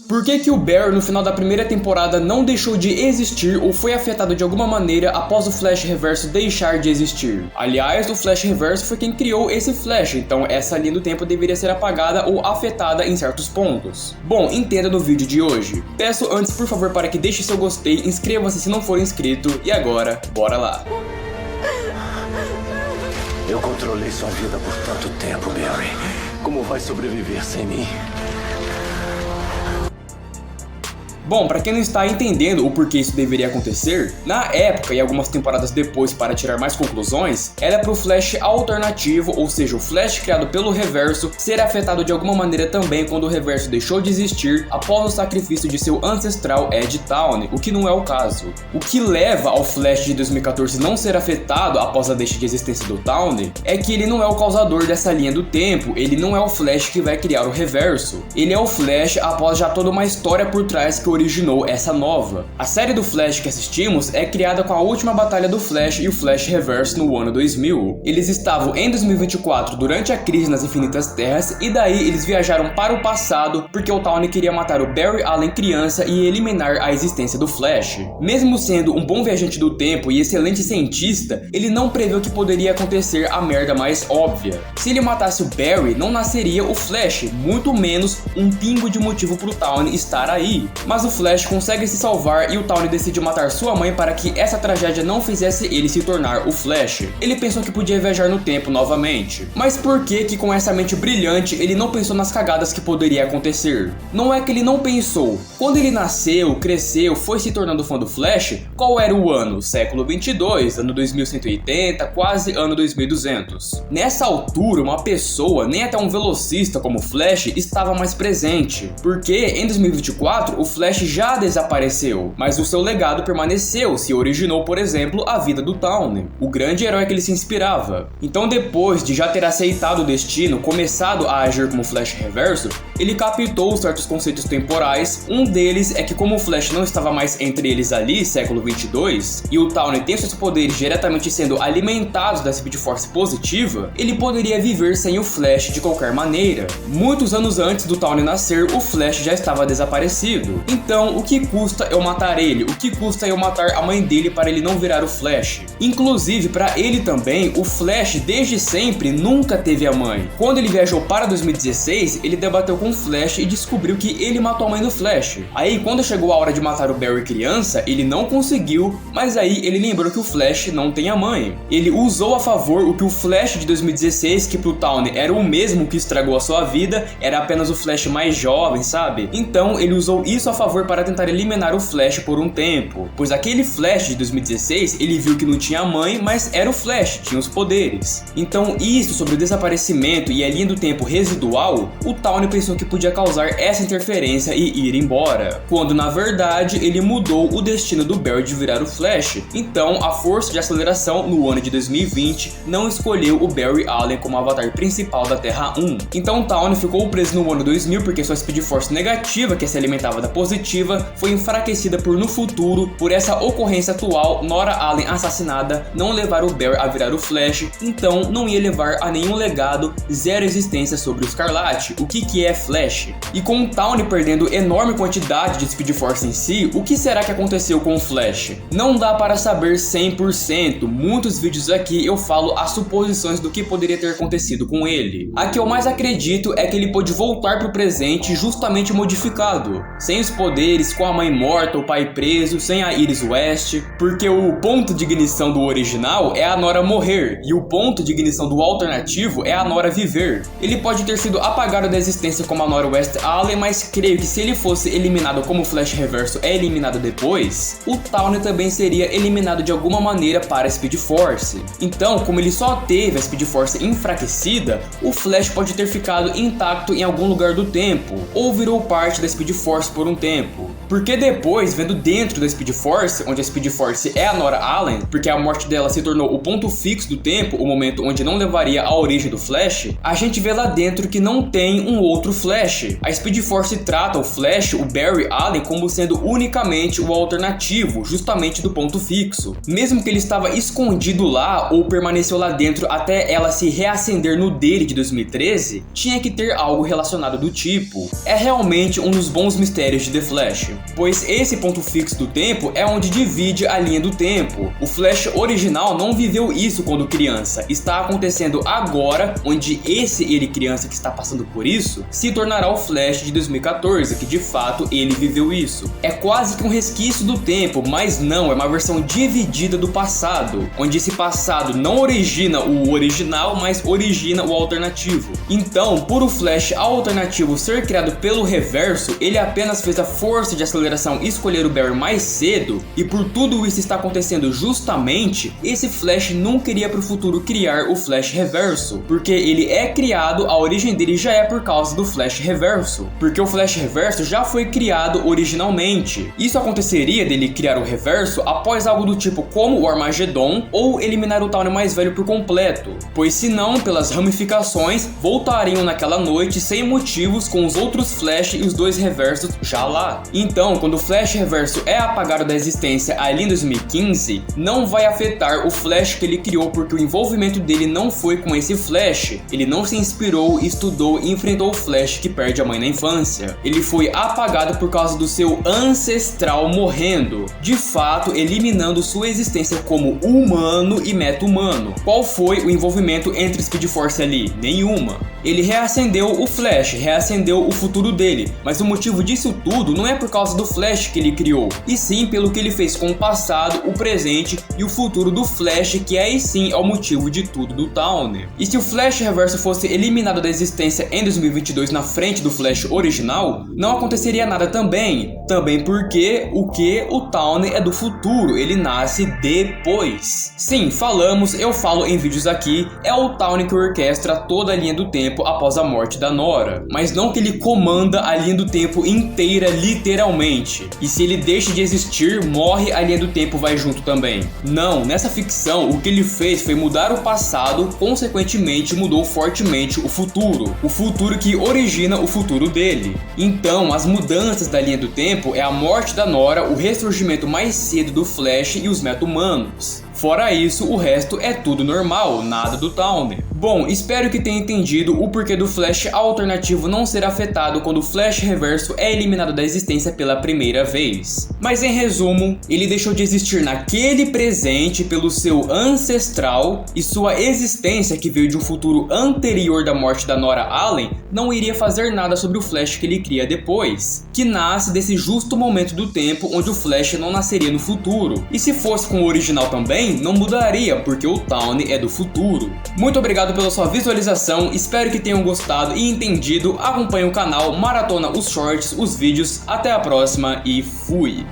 Por que o Barry no final da primeira temporada não deixou de existir ou foi afetado de alguma maneira após o Flash Reverso deixar de existir? Aliás, o Flash Reverso foi quem criou esse Flash, então essa linha do tempo deveria ser apagada ou afetada em certos pontos. Bom, entenda no vídeo de hoje. Peço antes, por favor, para que deixe seu gostei, inscreva-se se não for inscrito e agora, bora lá! Eu controlei sua vida por tanto tempo, Barry. Como vai sobreviver sem mim? Bom, pra quem não está entendendo o porquê isso deveria acontecer, na época e algumas temporadas depois para tirar mais conclusões, era pro Flash alternativo, ou seja, o Flash criado pelo Reverso, ser afetado de alguma maneira também quando o Reverso deixou de existir após o sacrifício de seu ancestral Ed Towney, o que não é o caso. O que leva ao Flash de 2014 não ser afetado após a deixa de existência do Towney é que ele não é o causador dessa linha do tempo, ele não é o Flash que vai criar o Reverso, ele é o Flash após já toda uma história por trás que originou essa nova. A série do Flash que assistimos é criada com a última batalha do Flash e o Flash Reverso no ano 2000. Eles estavam em 2024 durante a crise nas Infinitas Terras e daí eles viajaram para o passado porque o Towney queria matar o Barry Allen criança e eliminar a existência do Flash. Mesmo sendo um bom viajante do tempo e excelente cientista, ele não preveu que poderia acontecer a merda mais óbvia. Se ele matasse o Barry, não nasceria o Flash, muito menos um pingo de motivo pro Towney estar aí. Mas o Flash consegue se salvar e o Towney decide matar sua mãe para que essa tragédia não fizesse ele se tornar o Flash. Ele pensou que podia viajar no tempo novamente. Mas por que com essa mente brilhante ele não pensou nas cagadas que poderia acontecer? Não é que ele não pensou. Quando ele nasceu, cresceu, foi se tornando fã do Flash, qual era o ano? Século 22, ano 2180, quase ano 2200. Nessa altura, uma pessoa, nem até um velocista como o Flash, estava mais presente. Porque em 2024, o Flash já desapareceu, mas o seu legado permaneceu, se originou, por exemplo, a vida do Towney, o grande herói que ele se inspirava. Então depois de já ter aceitado o destino, começado a agir como Flash Reverso, ele captou certos conceitos temporais. Um deles é que como o Flash não estava mais entre eles ali, século 22, e o Towney tem seus poderes diretamente sendo alimentados da Speed Force positiva, ele poderia viver sem o Flash de qualquer maneira. Muitos anos antes do Towney nascer, o Flash já estava desaparecido. Então, o que custa eu matar ele? O que custa eu matar a mãe dele para ele não virar o Flash? Inclusive, para ele também, o Flash desde sempre nunca teve a mãe. Quando ele viajou para 2016, ele debateu com o Flash e descobriu que ele matou a mãe do Flash. Aí, quando chegou a hora de matar o Barry criança, ele não conseguiu, mas aí ele lembrou que o Flash não tem a mãe. Ele usou a favor o que o Flash de 2016, que pro Towney era o mesmo que estragou a sua vida, era apenas o Flash mais jovem, sabe? Então, ele usou isso a favor para tentar eliminar o Flash por um tempo, pois aquele Flash de 2016 ele viu que não tinha mãe, mas era o Flash, tinha os poderes. Então isso sobre o desaparecimento e a linha do tempo residual, o Towney pensou que podia causar essa interferência e ir embora, quando na verdade ele mudou o destino do Barry de virar o Flash. Então a força de aceleração no ano de 2020 não escolheu o Barry Allen como avatar principal da Terra 1. Então Towney ficou preso no ano 2000 porque sua Speed Force negativa, que se alimentava da positiva, foi enfraquecida por no futuro, por essa ocorrência atual, Nora Allen assassinada, não levar o Barry a virar o Flash, então não ia levar a nenhum legado, zero existência sobre o Escarlate, o que é Flash. E com o Towney perdendo enorme quantidade de Speed Force em si, o que será que aconteceu com o Flash? Não dá para saber 100%, muitos vídeos aqui eu falo as suposições do que poderia ter acontecido com ele. A que eu mais acredito é que ele pôde voltar pro presente justamente modificado, sem os poderes, com a mãe morta, o pai preso, sem a Iris West, porque o ponto de ignição do original é a Nora morrer, e o ponto de ignição do alternativo é a Nora viver. Ele pode ter sido apagado da existência como a Nora West Allen, mas creio que se ele fosse eliminado como o Flash Reverso é eliminado depois, o Towney também seria eliminado de alguma maneira para a Speed Force. Então, como ele só teve a Speed Force enfraquecida, o Flash pode ter ficado intacto em algum lugar do tempo, ou virou parte da Speed Force por um tempo. Porque depois, vendo dentro da Speed Force, onde a Speed Force é a Nora Allen, porque a morte dela se tornou o ponto fixo do tempo, o momento onde não levaria à origem do Flash, a gente vê lá dentro que não tem um outro Flash. A Speed Force trata o Flash, o Barry Allen, como sendo unicamente o alternativo, justamente do ponto fixo. Mesmo que ele estava escondido lá ou permaneceu lá dentro até ela se reacender no dele de 2013, tinha que ter algo relacionado do tipo. É realmente um dos bons mistérios de The Flash, pois esse ponto fixo do tempo é onde divide a linha do tempo. O Flash original não viveu isso quando criança, está acontecendo agora, onde esse ele criança que está passando por isso se tornará o Flash de 2014, que de fato ele viveu isso. É quase que um resquício do tempo, mas não, é uma versão dividida do passado, onde esse passado não origina o original, mas origina o alternativo. Então, por o Flash alternativo ser criado pelo reverso, ele apenas fez a força de aceleração escolher o Barry mais cedo, e por tudo isso está acontecendo justamente, esse Flash nunca iria para o futuro criar o Flash reverso, porque ele é criado, a origem dele já é por causa do Flash reverso, porque o Flash reverso já foi criado originalmente. Isso aconteceria dele criar o reverso após algo do tipo como o Armageddon ou eliminar o Tawne mais velho por completo, pois senão, pelas ramificações, voltariam naquela noite sem motivos com os outros Flash e os dois reversos já lá. Então, quando o Flash reverso é apagado da existência ali em 2015, não vai afetar o Flash que ele criou, porque o envolvimento dele não foi com esse Flash. Ele não se inspirou, estudou e enfrentou o Flash que perde a mãe na infância. Ele foi apagado por causa do seu ancestral morrendo, de fato eliminando sua existência como humano e meta-humano. Qual foi o envolvimento entre Speed Force ali? Nenhuma. Ele reacendeu o Flash, reacendeu o futuro dele, mas o motivo disso tudo não é por causa do Flash que ele criou, e sim pelo que ele fez com o passado, o presente e o futuro do Flash, que aí sim é o motivo de tudo do Tawne. E se o Flash reverso fosse eliminado da existência em 2022 na frente do Flash original, não aconteceria nada também porque o Tawne é do futuro, ele nasce depois. Sim, eu falo em vídeos aqui, é o Tawne que orquestra toda a linha do tempo após a morte da Nora, mas não que ele comanda a linha do tempo inteira literalmente, e se ele deixa de existir, morre, a linha do tempo vai junto também. Não, nessa ficção o que ele fez foi mudar o passado, consequentemente mudou fortemente o futuro que origina o futuro dele. Então as mudanças da linha do tempo é a morte da Nora, o ressurgimento mais cedo do Flash e os meta-humanos. Fora isso, o resto é tudo normal, nada do Tawne. Bom, espero que tenha entendido o porquê do Flash alternativo não ser afetado quando o Flash reverso é eliminado da existência pela primeira vez. Mas em resumo, ele deixou de existir naquele presente pelo seu ancestral, e sua existência, que veio de um futuro anterior da morte da Nora Allen, não iria fazer nada sobre o Flash que ele cria depois, que nasce desse justo momento do tempo onde o Flash não nasceria no futuro. E se fosse com o original também, não mudaria, porque o Tawne é do futuro. Muito obrigado pela sua visualização, espero que tenham gostado e entendido. Acompanhe o canal, maratona os shorts, os vídeos. Até a próxima e fui!